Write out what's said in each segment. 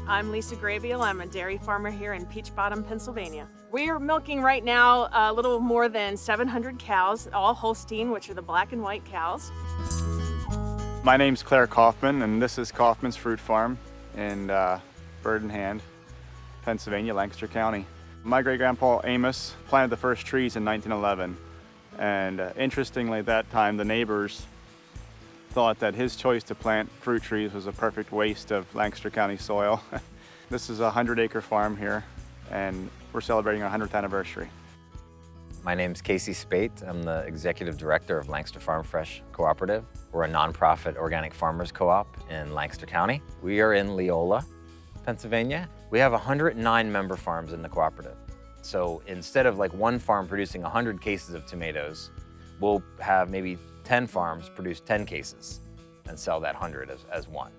I'm Lisa Graviel. I'm a dairy farmer here in Peach Bottom, Pennsylvania. We're milking right now a little more than 700 cows, all Holstein, which are the black and white cows. My name's Claire Kaufman, and this is Kaufman's Fruit Farm in Bird in Hand, Pennsylvania, Lancaster County. My great-grandpa Amos planted the first trees in 1911, and interestingly at that time the neighbors thought that his choice to plant fruit trees was a perfect waste of Lancaster County soil. This is a 100-acre farm here, and we're celebrating our 100th anniversary. My name's Casey Spate. I'm the executive director of Lancaster Farm Fresh Cooperative. We're a nonprofit organic farmers co-op in Lancaster County. We are in Leola, Pennsylvania. We have 109 member farms in the cooperative. So instead of like one farm producing 100 cases of tomatoes, we'll have maybe 10 farms produce 10 cases and sell that 100 as one.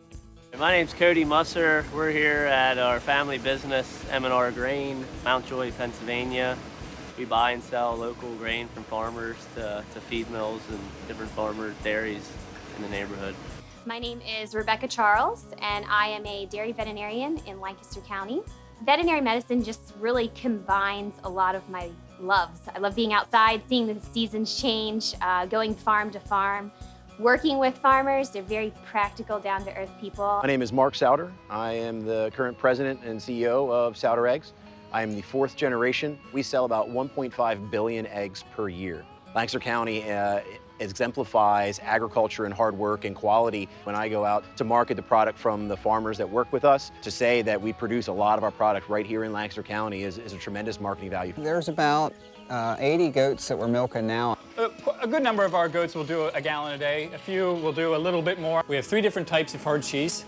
My name's Cody Musser. We're here at our family business, M&R Grain, Mount Joy, Pennsylvania. We buy and sell local grain from farmers to feed mills and different farmer dairies in the neighborhood. My name is Rebecca Charles, and I am a dairy veterinarian in Lancaster County. Veterinary medicine just really combines a lot of my loves. I love being outside, seeing the seasons change, going farm to farm, working with farmers. They're very practical, down-to-earth people. My name is Mark Souter. I am the current president and CEO of Souter Eggs. I am the fourth generation. We sell about 1.5 billion eggs per year. Lancaster County exemplifies agriculture and hard work and quality. When I go out to market the product from the farmers that work with us, to say that we produce a lot of our product right here in Lancaster County is a tremendous marketing value. There's about 80 goats that we're milking now. A good number of our goats will do a gallon a day. A few will do a little bit more. We have 3 different types of hard cheese.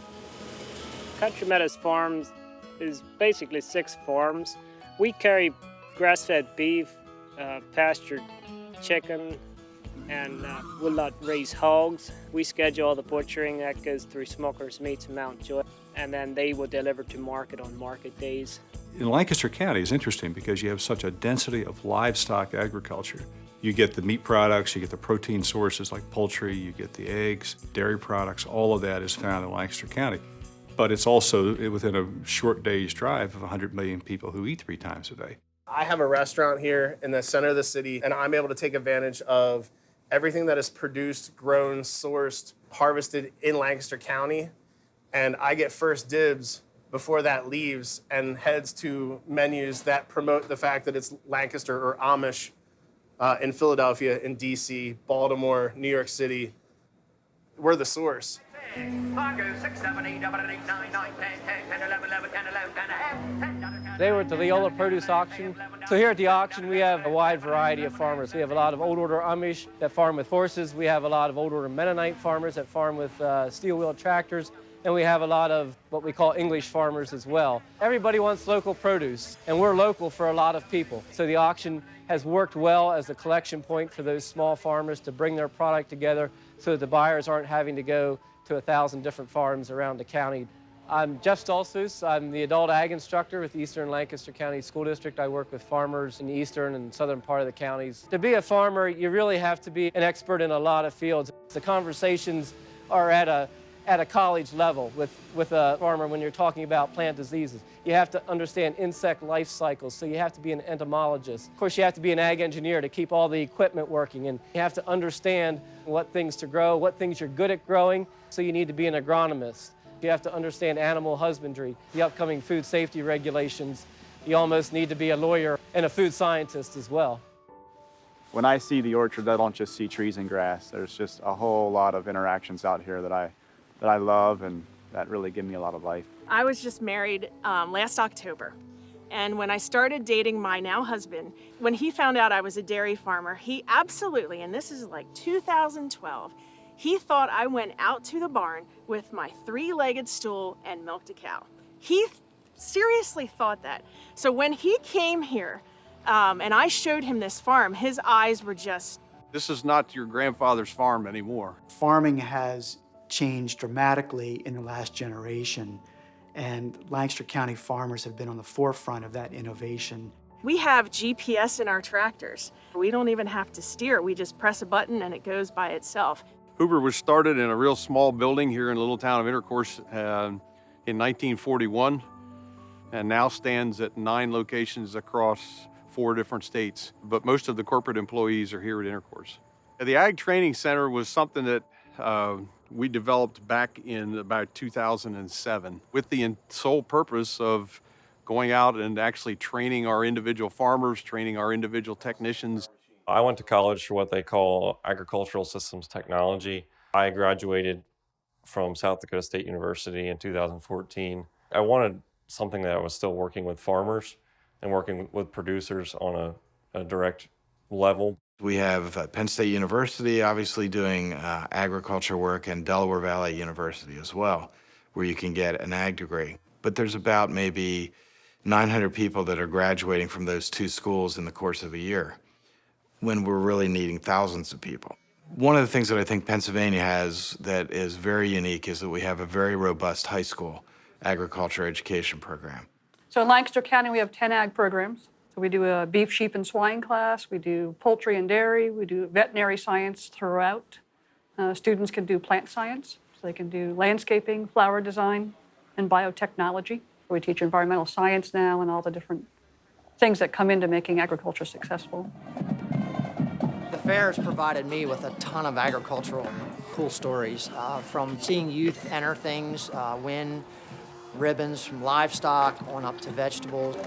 Country Meadows Farms is basically 6 farms. We carry grass-fed beef, pastured chicken, and we'll not raise hogs. We schedule all the butchering that goes through Smokers Meats in Mount Joy, and then they will deliver to market on market days. In Lancaster County is interesting because you have such a density of livestock agriculture. You get the meat products, you get the protein sources like poultry, you get the eggs, dairy products, all of that is found in Lancaster County. But it's also within a short day's drive of 100 million people who eat 3 times a day. I have a restaurant here in the center of the city, and I'm able to take advantage of everything that is produced, grown, sourced, harvested in Lancaster County, and I get first dibs before that leaves and heads to menus that promote the fact that it's Lancaster or Amish in Philadelphia, in DC, Baltimore, New York City. We're the source. Today we're at the Leola Produce Auction. So here at the auction we have a wide variety of farmers. We have a lot of old order Amish that farm with horses. We have a lot of old order Mennonite farmers that farm with steel wheel tractors. And we have a lot of what we call English farmers as well. Everybody wants local produce, and we're local for a lot of people. So the auction has worked well as a collection point for those small farmers to bring their product together so that the buyers aren't having to go to 1,000 different farms around the county. I'm Jeff Stolzus. I'm the adult ag instructor with the Eastern Lancaster County School District. I work with farmers in the eastern and southern part of the counties. To be a farmer, you really have to be an expert in a lot of fields. The conversations are at a college level with a farmer when you're talking about plant diseases. You have to understand insect life cycles, so you have to be an entomologist. Of course, you have to be an ag engineer to keep all the equipment working, and you have to understand what things to grow, what things you're good at growing, so you need to be an agronomist. You have to understand animal husbandry, the upcoming food safety regulations. You almost need to be a lawyer and a food scientist as well. When I see the orchard, I don't just see trees and grass. There's just a whole lot of interactions out here that I love and that really give me a lot of life. I was just married last October. And when I started dating my now husband, when he found out I was a dairy farmer, he absolutely, and this is like 2012, he thought I went out to the barn with my 3-legged stool and milked a cow. He seriously thought that. So when he came here and I showed him this farm, his eyes were just... This is not your grandfather's farm anymore. Farming has changed dramatically in the last generation, and Lancaster County farmers have been on the forefront of that innovation. We have GPS in our tractors. We don't even have to steer. We just press a button and it goes by itself. Hoover was started in a real small building here in the little town of Intercourse in 1941, and now stands at 9 locations across 4 different states. But most of the corporate employees are here at Intercourse. The Ag Training Center was something that we developed back in about 2007 with the sole purpose of going out and actually training our individual farmers, training our individual technicians. I went to college for what they call agricultural systems technology. I graduated from South Dakota State University in 2014. I wanted something that was still working with farmers and working with producers on a direct level. We have Penn State University obviously doing agriculture work, and Delaware Valley University as well, where you can get an ag degree. But there's about maybe 900 people that are graduating from those 2 schools in the course of a year, when we're really needing thousands of people. One of the things that I think Pennsylvania has that is very unique is that we have a very robust high school agriculture education program. So in Lancaster County, we have 10 ag programs. So we do a beef, sheep, and swine class. We do poultry and dairy. We do veterinary science throughout. Students can do plant science. So they can do landscaping, flower design, and biotechnology. We teach environmental science now and all the different things that come into making agriculture successful. The fair has provided me with a ton of agricultural cool stories, from seeing youth enter things, win ribbons from livestock on up to vegetables.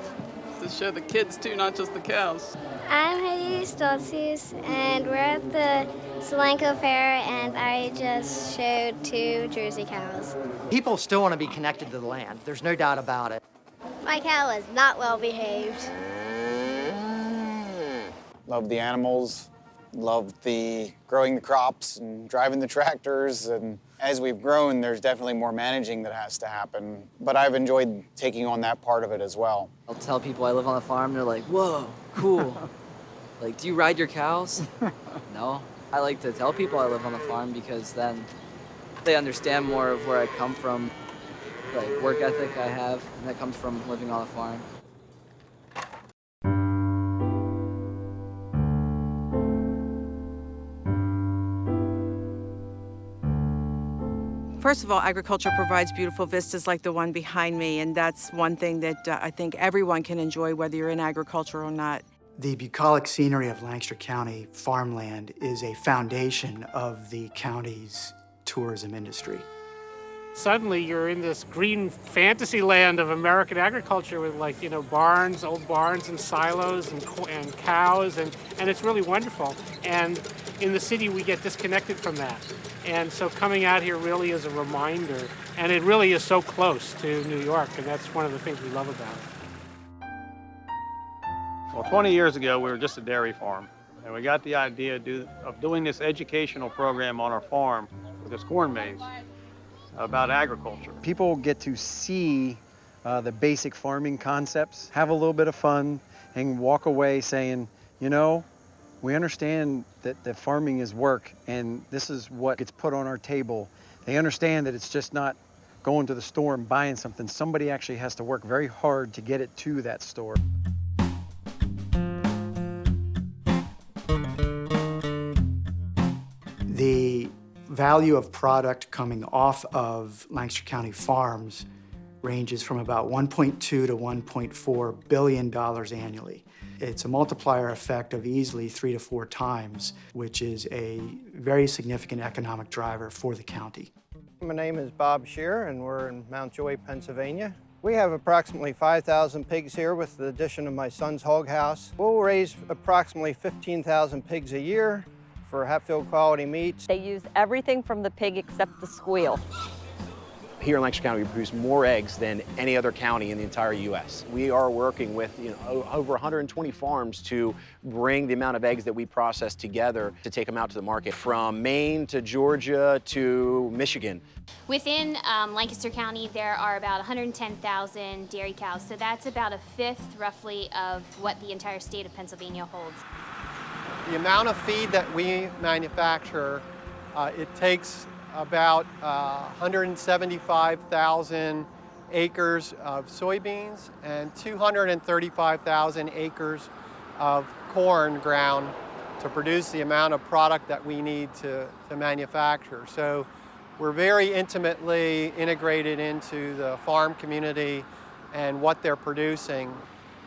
To show the kids too, not just the cows. I'm Heidi Stoltzius, and we're at the Solanco Fair, and I just showed 2 Jersey cows. People still want to be connected to the land. There's no doubt about it. My cow is not well behaved. Love the animals, love the growing the crops and driving the tractors. And as we've grown, there's definitely more managing that has to happen. But I've enjoyed taking on that part of it as well. I'll tell people I live on a farm, they're like, whoa, cool. Like, do you ride your cows? No. I like to tell people I live on the farm because then they understand more of where I come from, like work ethic I have, and that comes from living on a farm. First of all, agriculture provides beautiful vistas like the one behind me, and that's one thing that I think everyone can enjoy, whether you're in agriculture or not. The bucolic scenery of Lancaster County farmland is a foundation of the county's tourism industry. Suddenly you're in this green fantasy land of American agriculture with, like, barns, old barns and silos and cows, and it's really wonderful. And in the city we get disconnected from that. And so coming out here really is a reminder, and it really is so close to New York, and that's one of the things we love about it. Well, 20 years ago, we were just a dairy farm, and we got the idea of doing this educational program on our farm with this corn maze about agriculture. People get to see the basic farming concepts, have a little bit of fun, and walk away saying, we understand that farming is work, and this is what gets put on our table. They understand that it's just not going to the store and buying something. Somebody actually has to work very hard to get it to that store. The value of product coming off of Lancaster County farms ranges from about $1.2 to $1.4 billion annually. It's a multiplier effect of easily 3 to 4 times, which is a very significant economic driver for the county. My name is Bob Shear, and we're in Mount Joy, Pennsylvania. We have approximately 5,000 pigs here with the addition of my son's hog house. We'll raise approximately 15,000 pigs a year for Hatfield quality meats. They use everything from the pig except the squeal. Here in Lancaster County, we produce more eggs than any other county in the entire U.S. We are working with over 120 farms to bring the amount of eggs that we process together to take them out to the market, from Maine to Georgia to Michigan. Within Lancaster County, there are about 110,000 dairy cows, so that's about a fifth, roughly, of what the entire state of Pennsylvania holds. The amount of feed that we manufacture, it takes about 175,000 acres of soybeans and 235,000 acres of corn ground to produce the amount of product that we need to manufacture. So we're very intimately integrated into the farm community and what they're producing.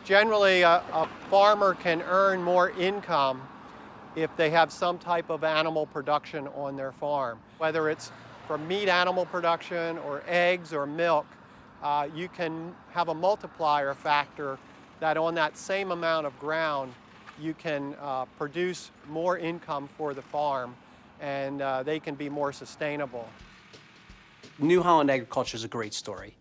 Generally, a farmer can earn more income if they have some type of animal production on their farm. Whether it's from meat animal production or eggs or milk, you can have a multiplier factor that on that same amount of ground, you can produce more income for the farm, and they can be more sustainable. New Holland Agriculture is a great story.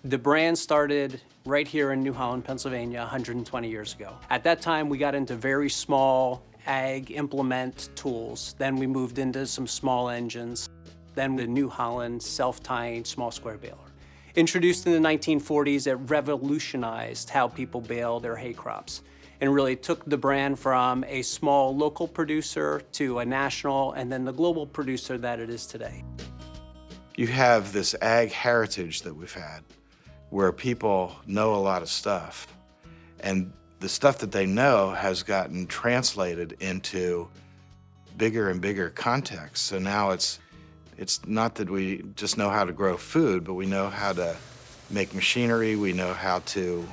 The brand started right here in New Holland, Pennsylvania, 120 years ago. At that time, we got into very small ag implement tools. Then we moved into some small engines. Then the New Holland self-tying small square baler. Introduced in the 1940s, it revolutionized how people bale their hay crops and really took the brand from a small local producer to a national and then the global producer that it is today. You have this ag heritage that we've had where people know a lot of stuff, and the stuff that they know has gotten translated into bigger and bigger contexts. So now it's not that we just know how to grow food, but we know how to make machinery, we know how to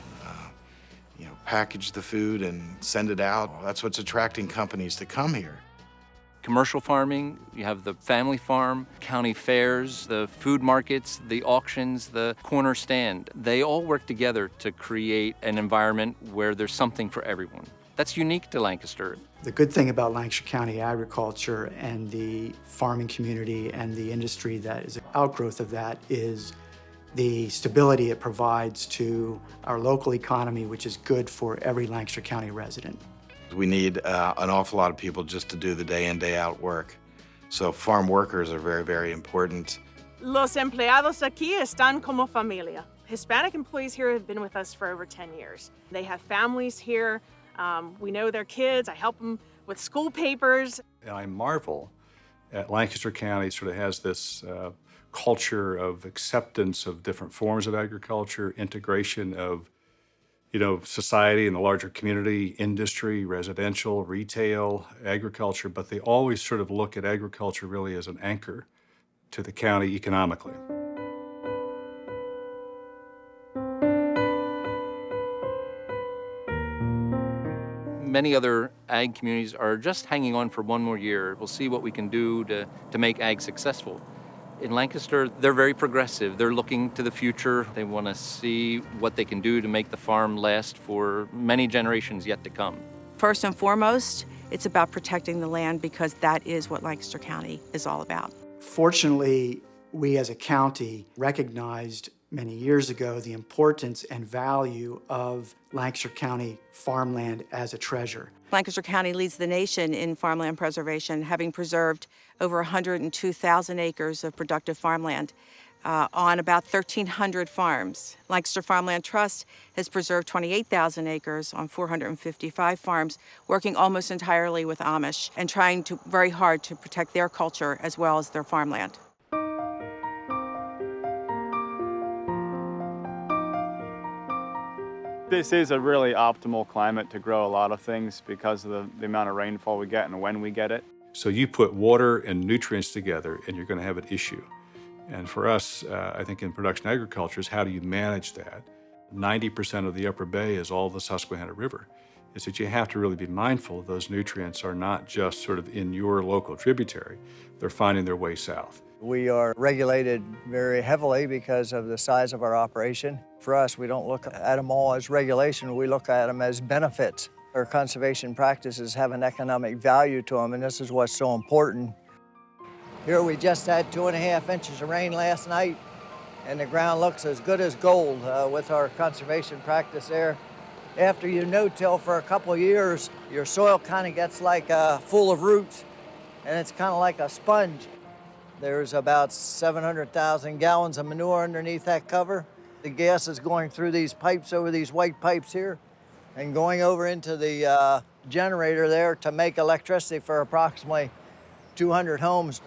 package the food and send it out. That's what's attracting companies to come here. Commercial farming, you have the family farm, county fairs, the food markets, the auctions, the corner stand. They all work together to create an environment where there's something for everyone. That's unique to Lancaster. The good thing about Lancaster County agriculture and the farming community and the industry that is an outgrowth of that is the stability it provides to our local economy, which is good for every Lancaster County resident. We need an awful lot of people just to do the day in, day out work. So farm workers are very, very important. Los empleados aquí están como familia. Hispanic employees here have been with us for over 10 years. They have families here. We know their kids. I help them with school papers. I marvel at Lancaster County sort of has this culture of acceptance of different forms of agriculture, integration of society and the larger community, industry, residential, retail, agriculture, but they always sort of look at agriculture really as an anchor to the county economically. Many other ag communities are just hanging on for one more year. We'll see what we can do to make ag successful. In Lancaster, they're very progressive. They're looking to the future. They want to see what they can do to make the farm last for many generations yet to come. First and foremost, it's about protecting the land because that is what Lancaster County is all about. Fortunately, we as a county recognized many years ago the importance and value of Lancaster County farmland as a treasure. Lancaster County leads the nation in farmland preservation, having preserved over 102,000 acres of productive farmland on about 1,300 farms. Lancaster Farmland Trust has preserved 28,000 acres on 455 farms, working almost entirely with Amish and trying very hard to protect their culture as well as their farmland. This is a really optimal climate to grow a lot of things because of the amount of rainfall we get and when we get it. So you put water and nutrients together and you're going to have an issue. And for us, I think in production agriculture is how do you manage that? 90% of the upper bay is all the Susquehanna River. Is that you have to really be mindful those nutrients are not just sort of in your local tributary, they're finding their way south. We are regulated very heavily because of the size of our operation. For us, we don't look at them all as regulation, we look at them as benefits. Our conservation practices have an economic value to them, and this is what's so important. Here we just had 2.5 inches of rain last night, and the ground looks as good as gold with our conservation practice there. After you no-till for a couple of years, your soil kind of gets like full of roots, and it's kind of like a sponge. There's about 700,000 gallons of manure underneath that cover. The gas is going through these pipes over these white pipes here and going over into the generator there to make electricity for approximately 200 homes.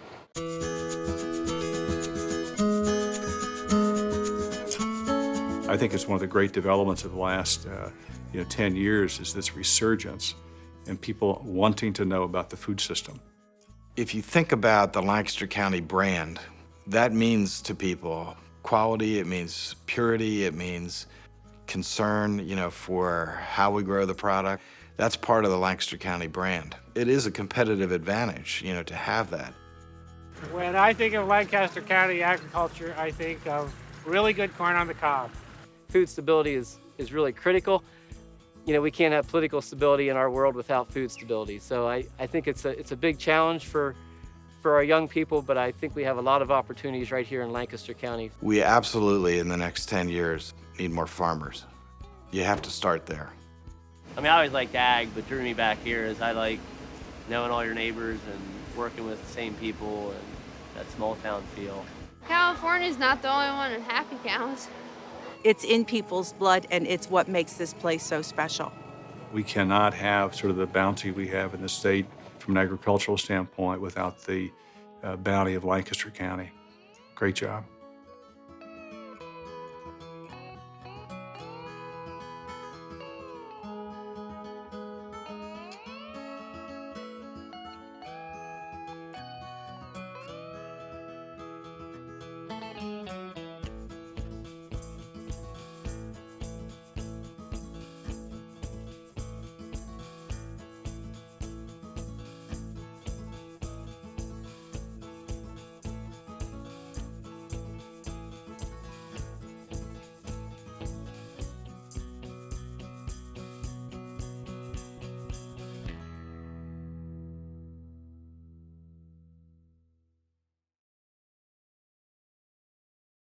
I think it's one of the great developments of the last 10 years is this resurgence and people wanting to know about the food system. If you think about the Lancaster County brand, that means to people quality, it means purity, it means concern, for how we grow the product. That's part of the Lancaster County brand. It is a competitive advantage, to have that. When I think of Lancaster County agriculture, I think of really good corn on the cob. Food stability is really critical. We can't have political stability in our world without food stability. So I think it's a big challenge for our young people, but I think we have a lot of opportunities right here in Lancaster County. We absolutely, in the next 10 years, need more farmers. You have to start there. I mean, I always liked ag, but drew me back here is I like knowing all your neighbors and working with the same people and that small town feel. California's not the only one in happy cows. It's in people's blood, and it's what makes this place so special. We cannot have sort of the bounty we have in the state from an agricultural standpoint without the bounty of Lancaster County. Great job.